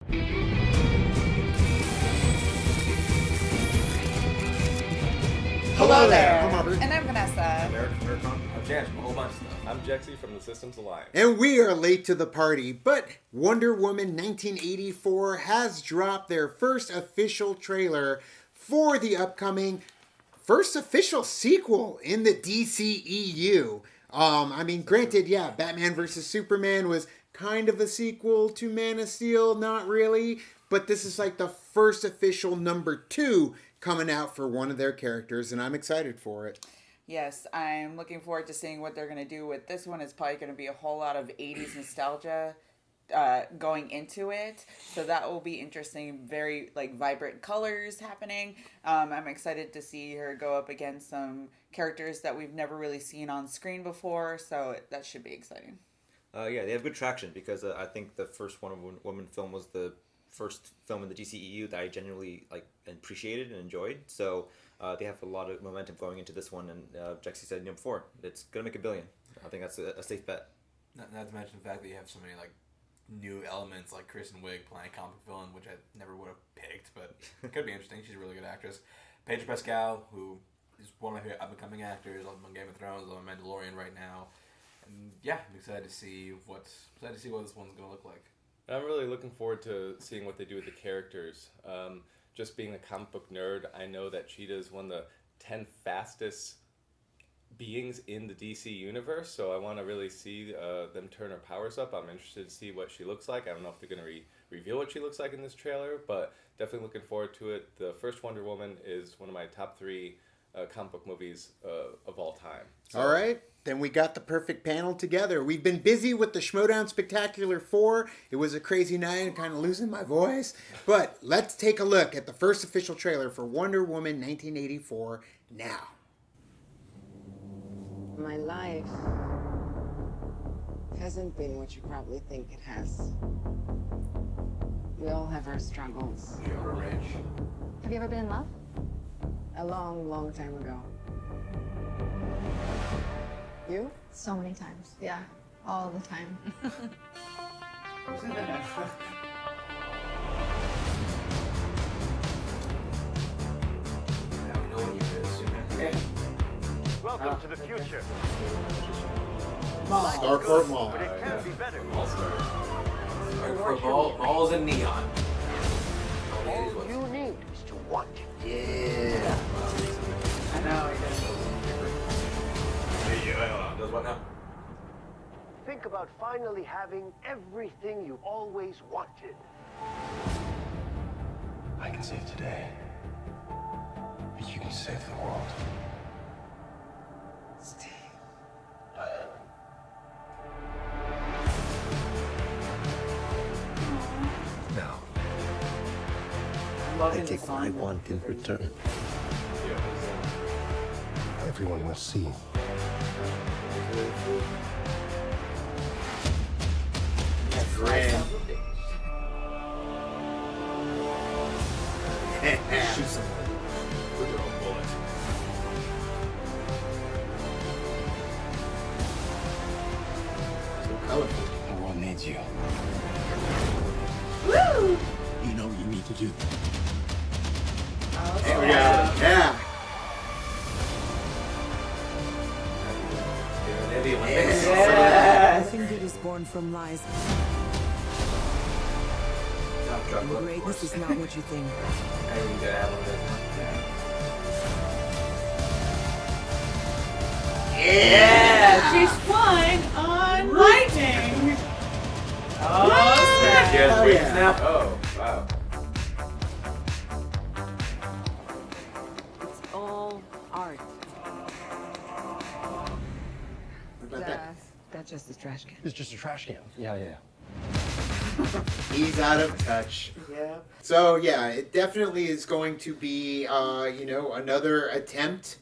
Hello there. I'm Robert. And I'm Vanessa. I'm Eric from Nerdcon. I'm James from a whole bunch of stuff. I'm Jexy from the Systems Alliance. And we are late to the party, but Wonder Woman 1984 has dropped their first official trailer for the upcoming first official sequel in the DCEU. Granted, yeah, Batman vs. Superman was kind of a sequel to Man of Steel, not really, but this is like the first official number 2 coming out for one of their characters, and I'm excited for it. Yes, I'm looking forward to seeing what they're going to do with this one. It's probably going to be a whole lot of 80s nostalgia going into it. So that will be interesting. Very vibrant colors happening. I'm excited to see her go up against some characters that we've never really seen on screen before. So that should be exciting. Yeah, they have good traction because I think the first Wonder Woman film was the first film in the DCEU that I genuinely appreciated and enjoyed. So they have a lot of momentum going into this one, and Jexy said before, it's gonna make $1 billion. I think that's a safe bet. Not to mention the fact that you have so many new elements like Kristen Wiig playing a comic villain, which I never would have picked, but it could be interesting. She's a really good actress. Pedro Pascal, who is one of my favorite up-and-coming actors on Game of Thrones, on Mandalorian right now, and yeah, I'm excited to see what this one's gonna look like. I'm really looking forward to seeing what they do with the characters. Just being a comic book nerd, I know that Cheetah is one of the 10 fastest beings in the DC universe, so I want to really see them turn her powers up. I'm interested to see what she looks like. I don't know if they're going to reveal what she looks like in this trailer, but definitely looking forward to it. The first Wonder Woman is one of my top 3 comic book movies of all time. So, all right, then we got the perfect panel together. We've been busy with the Schmodown Spectacular 4. It was a crazy night and kind of losing my voice. But let's take a look at the first official trailer for Wonder Woman 1984 now. My life hasn't been what you probably think it has. We all have our struggles. You ever rage? Have you ever been in love? A long, long time ago. You? So many times. Yeah, all the time. Yeah, we know when you do. Welcome to the future. Starport Mall. But it can be better. Balls and neon. All you need is to want it. Yeah. I know. Does what now? Think about finally having everything you always wanted. I can save today, but you can save the world. Steve. Now, Loving I take the what I song. want in return. Everyone will see. Grand. Shoot someone with your own bullet. So colorful. The world needs you. Woo! You know what you need to do. There we go. Yeah. Nothing good is born from lies. Greatness is not what you think. Yeah. She's flying on lightning. Yes, wait, yeah. snap. Oh, wow. It's all art. What about that? That's just a trash can. It's just a trash can. Yeah. He's out of touch. Yeah. So yeah, it definitely is going to be, another attempt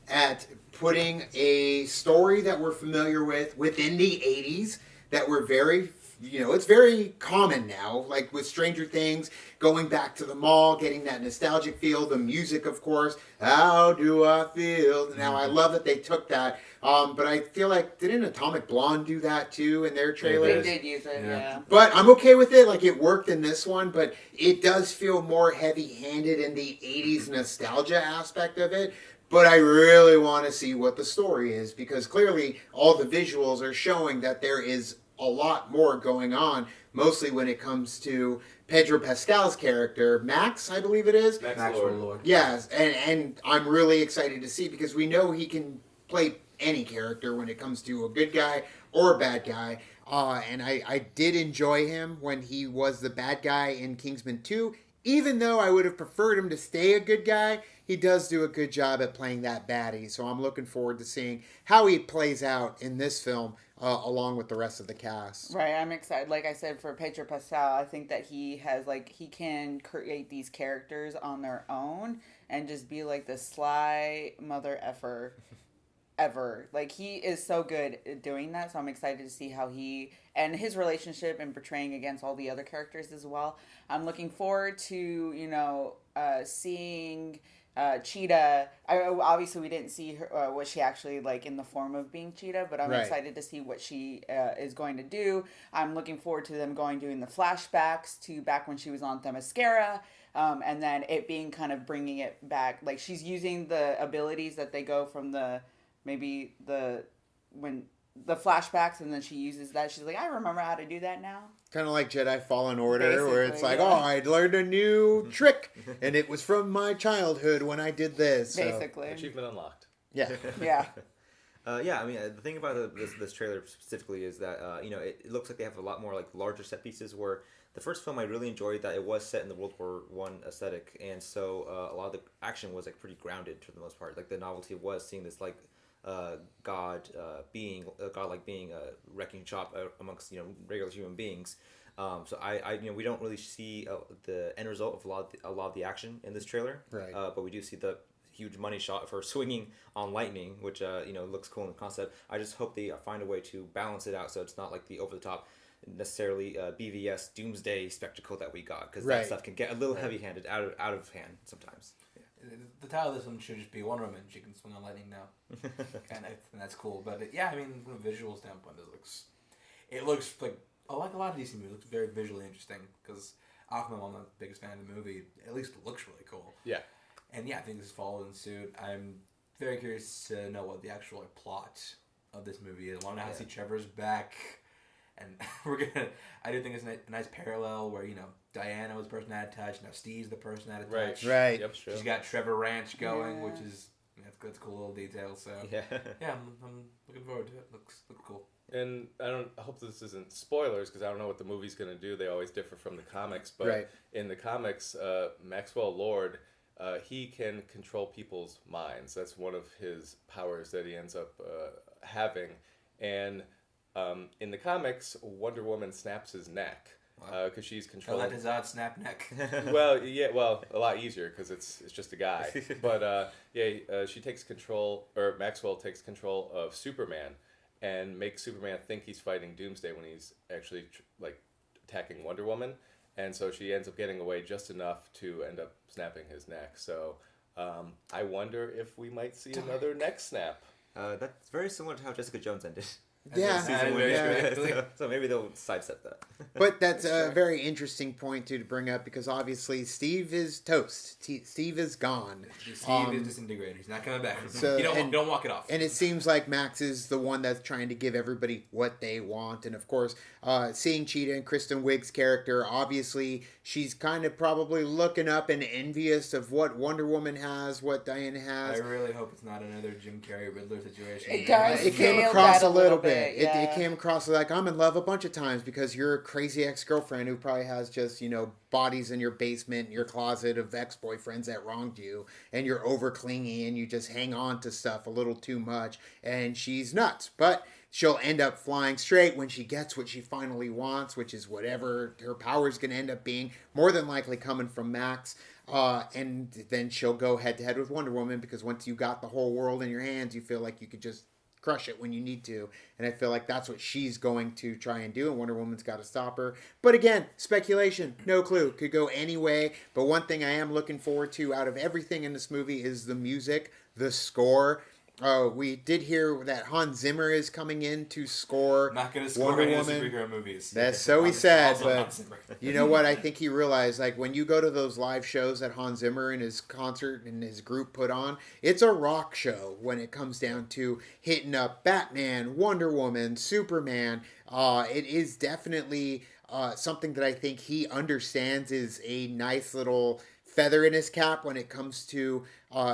at putting a story that we're familiar with within the 80s that we're very it's very common now, like with Stranger Things, going back to the mall, getting that nostalgic feel, the music, of course. How do I feel? Now, I love that they took that, but I feel like, didn't Atomic Blonde do that too in their trailers? They did use it, yeah. But I'm okay with it. Like, it worked in this one, but it does feel more heavy-handed in the 80s nostalgia aspect of it. But I really want to see what the story is, because clearly all the visuals are showing that there is a lot more going on, mostly when it comes to Pedro Pascal's character, Max, I believe it is. Max Lord. Yes, and I'm really excited to see, because we know he can play any character when it comes to a good guy or a bad guy. And I did enjoy him when he was the bad guy in Kingsman 2. Even though I would have preferred him to stay a good guy, he does do a good job at playing that baddie. So I'm looking forward to seeing how he plays out in this film, along with the rest of the cast. Right, I'm excited. Like I said, for Pedro Pascal, I think that he can create these characters on their own and just be like the sly mother effer ever. Like, he is so good at doing that, so I'm excited to see how he and his relationship and portraying against all the other characters as well. I'm looking forward to seeing Cheetah. Obviously we didn't see her, what she actually like in the form of being Cheetah, but I'm excited to see what she is going to do. I'm looking forward to them doing the flashbacks to back when she was on Themyscira. And then it being kind of bringing it back, like she's using the abilities that they go from the flashbacks, and then she uses that. She's like, I remember how to do that now. Kind of like Jedi Fallen Order, Basically, where it's like, yeah. I learned a new trick, and it was from my childhood when I did this. So. Basically. Achievement unlocked. Yeah. Yeah. I mean, the thing about this trailer specifically is that it looks like they have a lot more like larger set pieces. Where the first film I really enjoyed that it was set in the World War I aesthetic, and so a lot of the action was like pretty grounded for the most part. Like the novelty was seeing this like godlike being a wrecking shop amongst regular human beings. So I we don't really see the end result of a lot of the action in this trailer. Right. But we do see the huge money shot of her swinging on lightning, which looks cool in the concept. I just hope they find a way to balance it out so it's not like the over the top necessarily BVS doomsday spectacle that we got, because that stuff can get a little heavy-handed, out of hand sometimes. The title of this one should just be Wonder Woman. She can swing on lightning now, and that's cool. But I mean, from a visual standpoint, it looks like a lot of DC movies. It looks very visually interesting, because I'm not the biggest fan of the movie. At least it looks really cool. Yeah. And I think this is followed in suit. I'm very curious to know what the actual plot of this movie is. I want to know how to see Trevor's back. And I do think it's a nice parallel where, Diana was the person that had touch, now Steve's the person that had touch. Right. Yep, sure. She's got Trevor Ranch going, which is, that's a cool little detail. So, I'm looking forward to it. Looks cool. And I hope this isn't spoilers, because I don't know what the movie's going to do. They always differ from the comics. But in the comics, Maxwell Lord, he can control people's minds. That's one of his powers that he ends up having. And in the comics, Wonder Woman snaps his neck because she's controlling. Let his odd snap neck. Well, a lot easier because it's just a guy. But she takes control, or Maxwell takes control of Superman, and makes Superman think he's fighting Doomsday when he's actually attacking Wonder Woman, and so she ends up getting away just enough to end up snapping his neck. So I wonder if we might see another neck snap. That's very similar to how Jessica Jones ended. Yeah. So maybe they'll sidestep that. But that's a very interesting point to bring up, because obviously Steve is toast. Steve is gone. Steve is disintegrated. He's not coming back. So, don't walk it off. And it seems like Max is the one that's trying to give everybody what they want. And of course, seeing Cheetah and Kristen Wiig's character, obviously she's kind of probably looking up and envious of what Wonder Woman has, what Diana has. I really hope it's not another Jim Carrey Riddler situation. It came across a little bit. Yeah. It came across like, I'm in love a bunch of times because you're a crazy ex-girlfriend who probably has just, bodies in your basement, in your closet of ex-boyfriends that wronged you, and you're over clingy and you just hang on to stuff a little too much, and she's nuts. But she'll end up flying straight when she gets what she finally wants, which is whatever her power is going to end up being, more than likely coming from Max. And then she'll go head-to-head with Wonder Woman, because once you got the whole world in your hands, you feel like you could just crush it when you need to. And I feel like that's what she's going to try and do, and Wonder Woman's got to stop her. But again, speculation, no clue. Could go any way. But one thing I am looking forward to out of everything in this movie is the music, the score. We did hear that Hans Zimmer is coming in to score Not going to score Wonder any Woman. superhero movies. That's so he said, Also but Hans Zimmer. you know what? I think he realized, like, when you go to those live shows that Hans Zimmer and his concert and his group put on, it's a rock show when it comes down to hitting up Batman, Wonder Woman, Superman. It is definitely something that I think he understands is a nice little feather in his cap when it comes to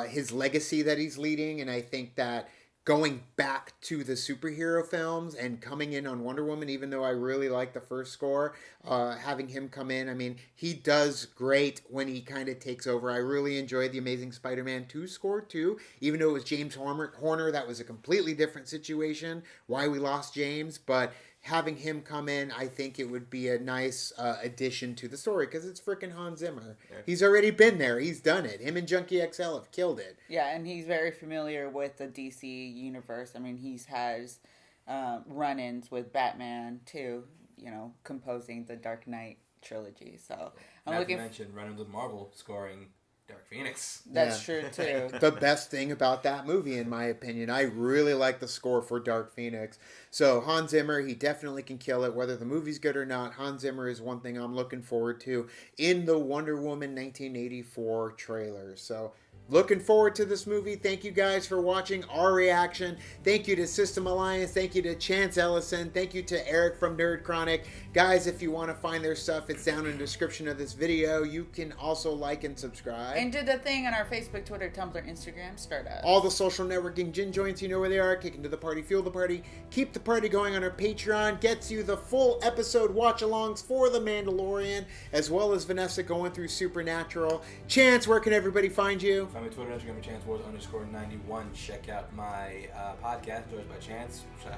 his legacy that he's leading. And I think that going back to the superhero films and coming in on Wonder Woman, even though I really like the first score, having him come in, I mean, he does great when he kind of takes over. I really enjoyed the Amazing Spider-Man 2 score too, even though it was James Horner. That was a completely different situation, why we lost James, but having him come in, I think it would be a nice addition to the story because it's freaking Hans Zimmer. Yeah. He's already been there. He's done it. Him and Junkie XL have killed it. Yeah, and he's very familiar with the DC universe. I mean, he's has run-ins with Batman too, you know, composing the Dark Knight trilogy. So I'm Not looking. to mention run-ins with Marvel, scoring Dark Phoenix. That's true too. The best thing about that movie, in my opinion, I really like the score for Dark Phoenix. So Hans Zimmer, he definitely can kill it, whether the movie's good or not. Hans Zimmer is one thing I'm looking forward to in the Wonder Woman 1984 trailer. So looking forward to this movie. Thank you guys for watching our reaction. Thank you to System Alliance. Thank you to Chance Ellison. Thank you to Eric from Nerd Chronic. Guys, if you want to find their stuff, it's down in the description of this video. You can also like and subscribe. And do the thing on our Facebook, Twitter, Tumblr, Instagram. Start up. All the social networking gin joints, you know where they are. Kick into the party, fuel the party. Keep the party going on our Patreon. Gets you the full episode watch-alongs for The Mandalorian, as well as Vanessa going through Supernatural. Chance, where can everybody find you? Find me Twitter, Instagram, ChanceWars_91. Check out my podcast, Enjoys by Chance, which I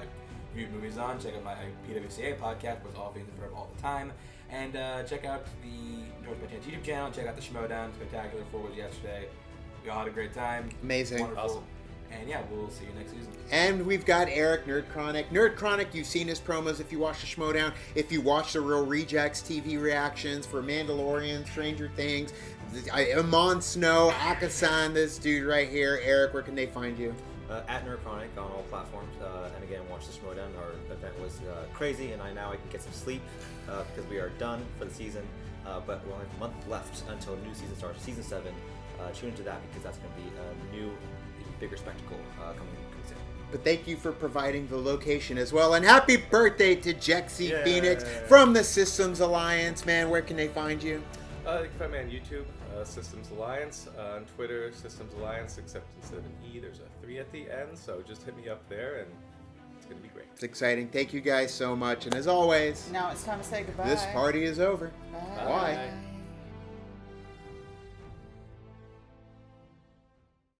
review movies on. Check out my PWCA podcast, where it's all things for all the time. And check out the Enjoys by Chance YouTube channel. Check out the Schmodown Spectacular 4 was yesterday. We all had a great time. Amazing. Wonderful. Awesome. And yeah, we'll see you next season. And we've got Eric, Nerd Chronic. Nerd Chronic, you've seen his promos if you watch the Schmodown. If you watch the Real Rejects TV reactions for Mandalorian, Stranger Things, Amon Snow, Akasan, this dude right here. Eric, where can they find you? At Nerd Chronic on all platforms. And again, watch the Schmodown. Our event was crazy, and now I can get some sleep because we are done for the season. But we'll have a month left until new season starts, season 7. Tune into that because that's going to be a new, bigger spectacle coming soon. But thank you for providing the location as well. And happy birthday to Jexy Yeah. Phoenix from the Systems Alliance. Man, where can they find you? You can find me on YouTube, Systems Alliance, on Twitter, Systems Alliance, except instead of an E, there's a 3 at the end, so just hit me up there, and it's going to be great. It's exciting. Thank you guys so much. And as always, Now it's time to say goodbye. this party is over. Bye. Bye.